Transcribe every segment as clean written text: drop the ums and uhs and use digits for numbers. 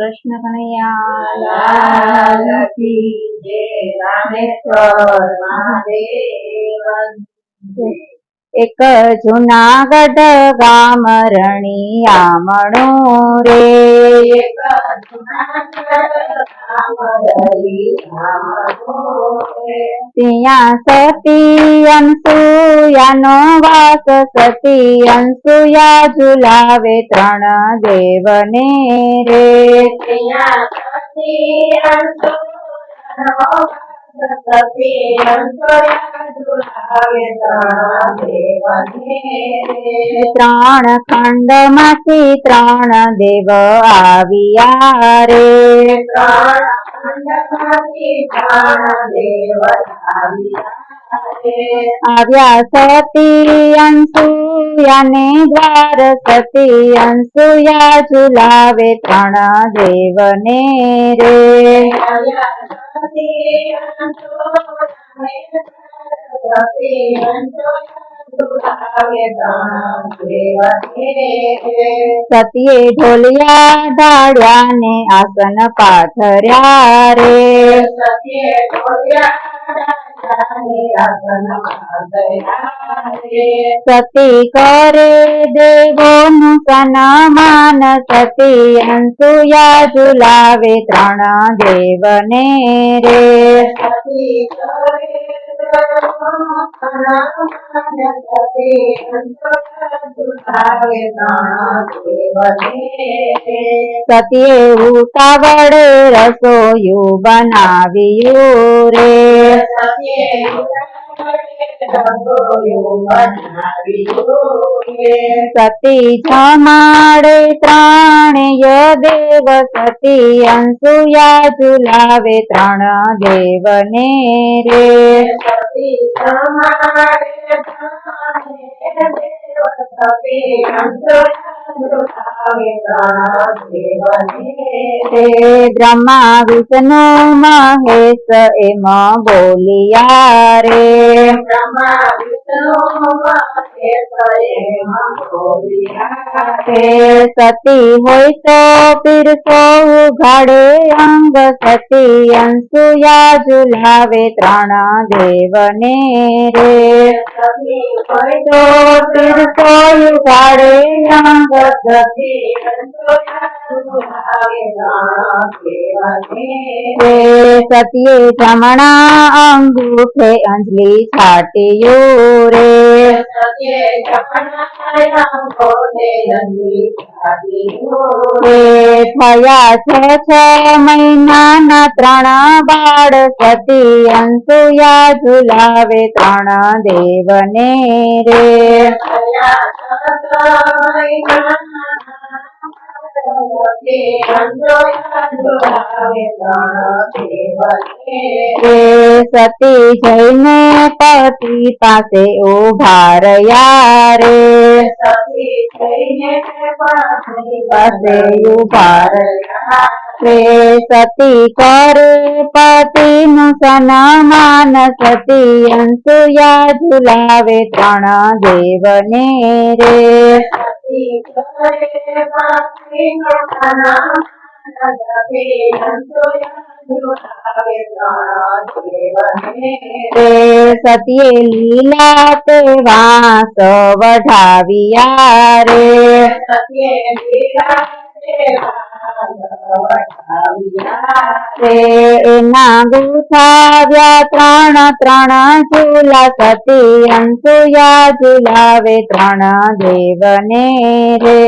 કૃષ્ણ કનૈયા લાલ કી જય. રામેશ્વર મહાદેવ. એક જુનાગઢ ગામ રણિયામણું રે, ત્યાં સતી અનસુયાનો વાસ, સતી અનસુયા ઝુલાવે ત્રણ દેવને રે. ત્રણ ખંડ માંથી ત્રણ દેવ આવ્યા રે. આવ્યા સતી અનસુયાને દ્વાર, સતી અનસુયા ઝુલાવે ત્રણ દેવને રે. સતીએ ઢોલિયા ઢાળ્યા ને આસન પાથર્યા રે. સતી કરે દેવોનું સન્માન, સતી અનસુયા ઝુલાવે ત્રણ દેવને રે. સતીએ ઉતાવળે રસોયું બનાવ્યું રે. સતી જમાડે ત્રણેય દેવ, સતી અનસુયા ઝુલાવે ત્રણ દેવને રે. બ્રહ્મા વિષ્ણુ મહેશ એમ બોલિયા રે. સતી હોય તો પીરસો ઉઘાડે અંગ, સતી અનસુયા ઝુલાવે ત્રણ દેવને રે. તો પીરસો ઉઘાડે અંગ, સતીએ જમણા અંગૂઠે અંજલિ છાટ્યું રે. થયા છ મહિનાના ત્રણ બાળ, સતી અનસુયા ઝુલાવે ત્રણ દેવને રે. સતી જઈને પતિ પાસે ઉભા રહ્યા રે. સતી કરે પતિનું સન્માન, સતી અનસુયા ઝુલાવે ત્રણ દેવને રે. સતીએ લીલા તે વાંસ વઢાવ્યા રે. એના ગુથાવ્યા ત્રણ ત્રણ ઝૂલા, સતી અનસુયા ઝુલાવે ત્રણ દેવને રે.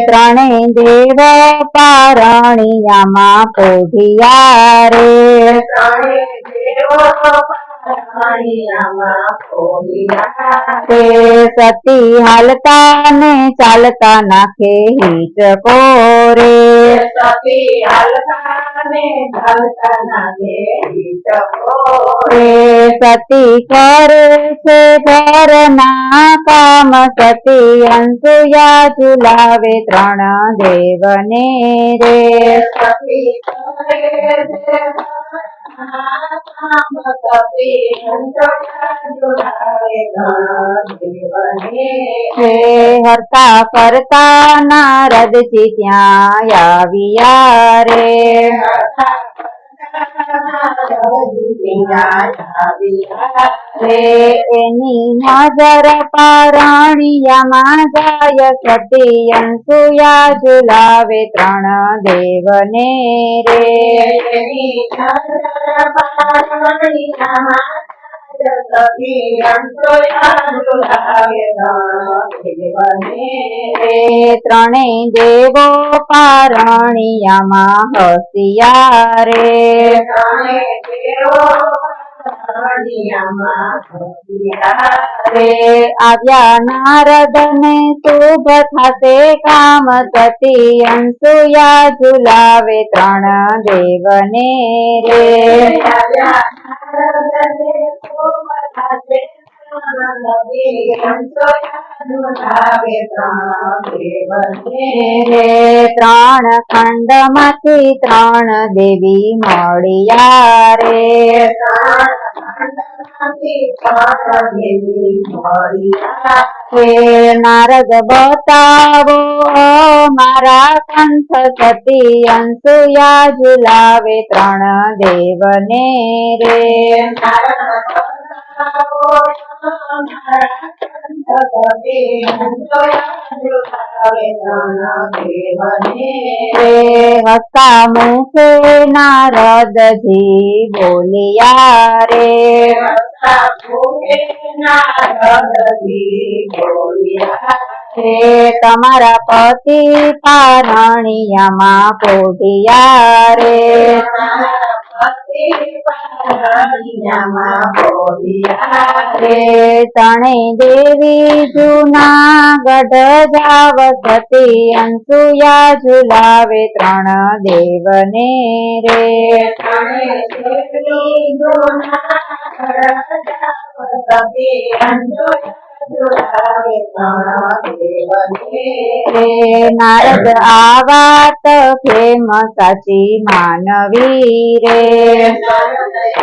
ત્રણે દેવ પારણિયામાં પોઢિયા રે. સતી હાલતા ને ચાલતા નાખે હિચકો રે. સતી કરે છે ઘરના કામ, સતી અનસુયા ઝુલાવે ત્રણ દેવને રે. હે હરતા કરતા નારદજી ત્યાં આવ્યા રે રે એની નજર પારણિયામાં જાય સતી અનસુયા ઝુલાવે ત્રણ દેવને રે ત્રણેય દેવો પારણિયામાં હસિયા રે રે આવ્યા નારદ ને શુભ થશે કામ સતી અનસુયા ઝુલાવે ત્રણ દેવને રે ત્રણ ખંડ માંથી ત્રણ દેવી મળ્યા રે હે નારદ બતાવો મારા કંઠ સતી અનસુયા ઝુલાવે ત્રણ દેવને રે હસતા મુખે નારદજી બોલિયા રે હે તમારા પતિ પારણિયામાં પોઢિયા રે રે ત્રણેય દેવી જૂનાગઢ જાવ સતી અનસુયા ઝુલાવે ત્રણ દેવને રે નારદ આ વાત ખેમ સાચી માનવી રે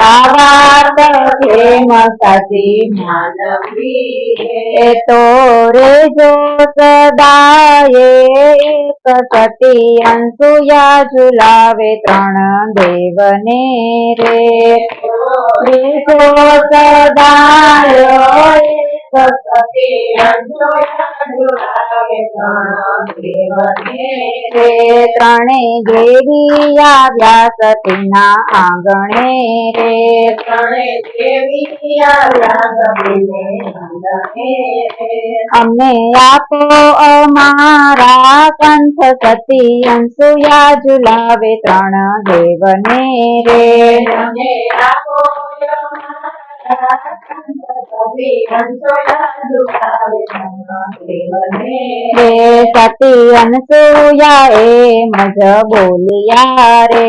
આ વાત ખેમ સાચી માનવી તો રે જો સદાયે એક સતી અનસુયા ઝુલાવે ત્રણ દેવને રે જો સદાય ત્રણેય દેવી આવ્યા સતીના આંગણે રે અમને આપો અમારા કંઠ સતી અનસુયા ઝુલાવે ત્રણ દેવને રે રે સતી અનસુયા એ મજ બોલિયા રે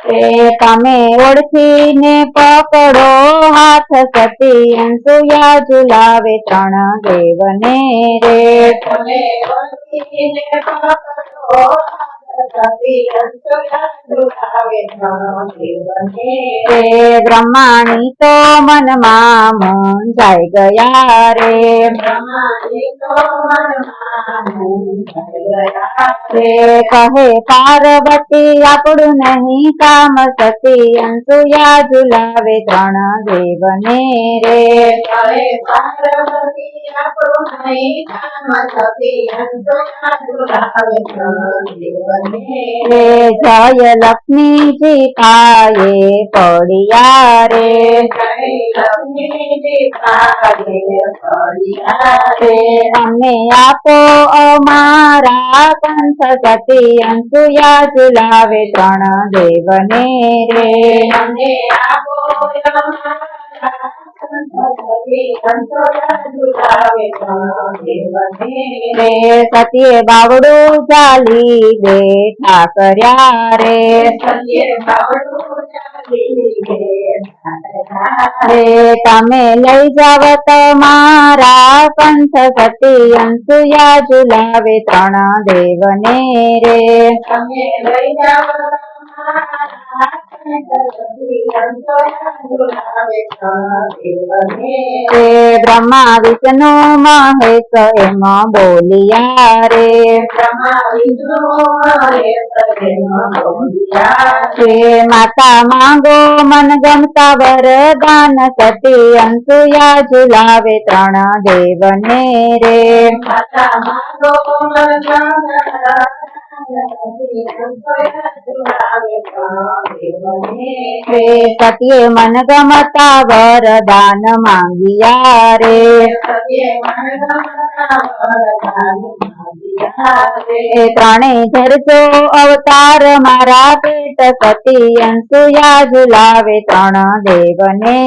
રે તમે ઓળખીને પકડો હાથ સતી અનસુયા ઝુલાવે ત્રણ દેવને રે બ્રહ્માણી તો મનમાં મૂંઝાઈ ગયા રે કહે પાર્વતી આપણું નહીં કામ સતી અનસુયા ઝુલાવે ત્રણ દેવને રે જય લક્ષ્મીજી પાયે પડ્યા રે અમને આપો અમારા કંઠ સતી અનસુયા ઝુલાવે ત્રણ દેવને રે રે સતીએ બાવડું ચાલી બેઠા કર્યા રે રે તમે લઈ જાવ તમારા પંથ સતી અનસુયા ઝુલાવે ત્રણ દેવને રે તમે લઈ જાવ રે બ્રહ્મા વિષ્ણુ મહેશ એમ બોલિયા રે માતા માંગો મન ગમતા વરદાન સતી અનસુયા ઝુલાવે ત્રણ દેવને રે સતીએ મન ગમતા વરદાન માંગિયા રે ત્રણે ધરજો અવતાર મારા પેટ સતી અનસુયા ઝુલાવે ત્રણ દેવને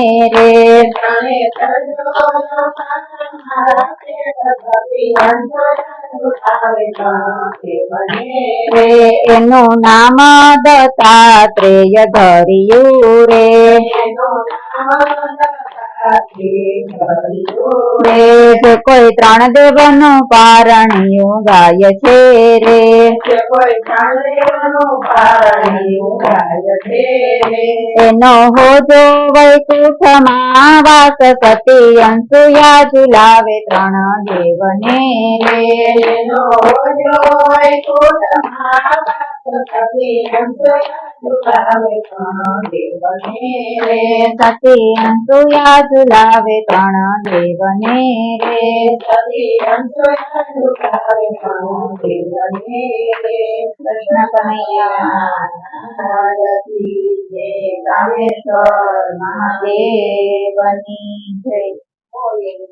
રે એનું નામ દત્તાત્રેય ધર્યું રે જે કોઈ ત્રણ દેવનું પારણિયું ગાય છે રે એનો હોજો વૈકુંઠમાં વાસ સતી અનસુયા ઝુલાવે ત્રણ દેવને રે સતી અનસુયા ઝુલાવે ત્રણ દેવને રે કૃષ્ણ કનૈયા રામેશ્વર મહાદેવની જય.